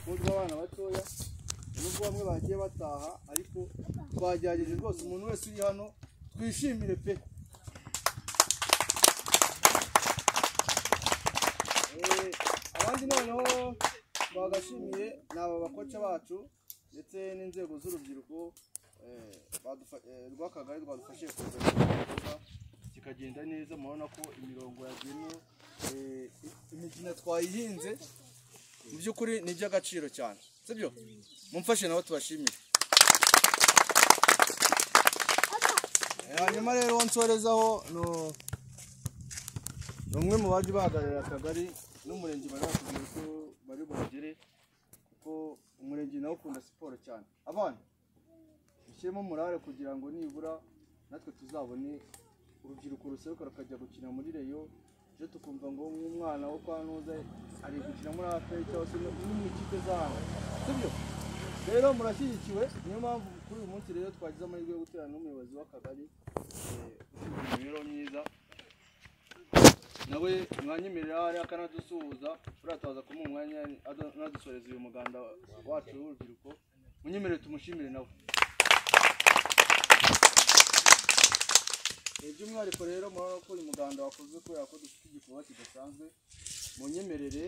rukundwa abana batoya nubwo bamwe bagiye bataha ariko twagerageje rwose umuntu wese uri hano twishimire pe. Abandi noneho bagashimiye naba bakoca bacu ndetse n'inzego z'urubyiruko rw'akagari rwadufashije kuza kikagenda neza. Murabona ko imirongo yagenwe, imikino twayihinze mu by'ukuri ni iby'agaciro cyane, sibyo? Mumfashe nabo tubashimire. Hanyuma rero nsorezaho umwe mu baje bahagararira akagari n'umurenge barakubwira ko bari buhagere, kuko umurenge nawo ukunda siporo cyane. Abana ishyiremo morale kugira ngo nibura natwe tuzabone urubyiruko ruseruka rukajya gukina muri reyo, ejo tukumva ngo umwana wo kwa Nuza ari gukina muri APR cyangwa se no mu ikipe z'ahantu, sibyo? Rero murashyigikiwe, niyo mpamvu kuri uyu munsi rero twagize amahirwe yo guterana n'umuyobozi w'akagari ushinzwe imibereho myiza, nawe mwanyemerera hari akanadusuhuza urataza kumuha umwanya anadusoreza uyu muganda wacu w'urubyiruko. Munyemerere tumushimire nawe. By'umwihariko rero murabona ko uyu muganda wakozwe kubera ko dufite igikorwa kidasanzwe. Munyemerere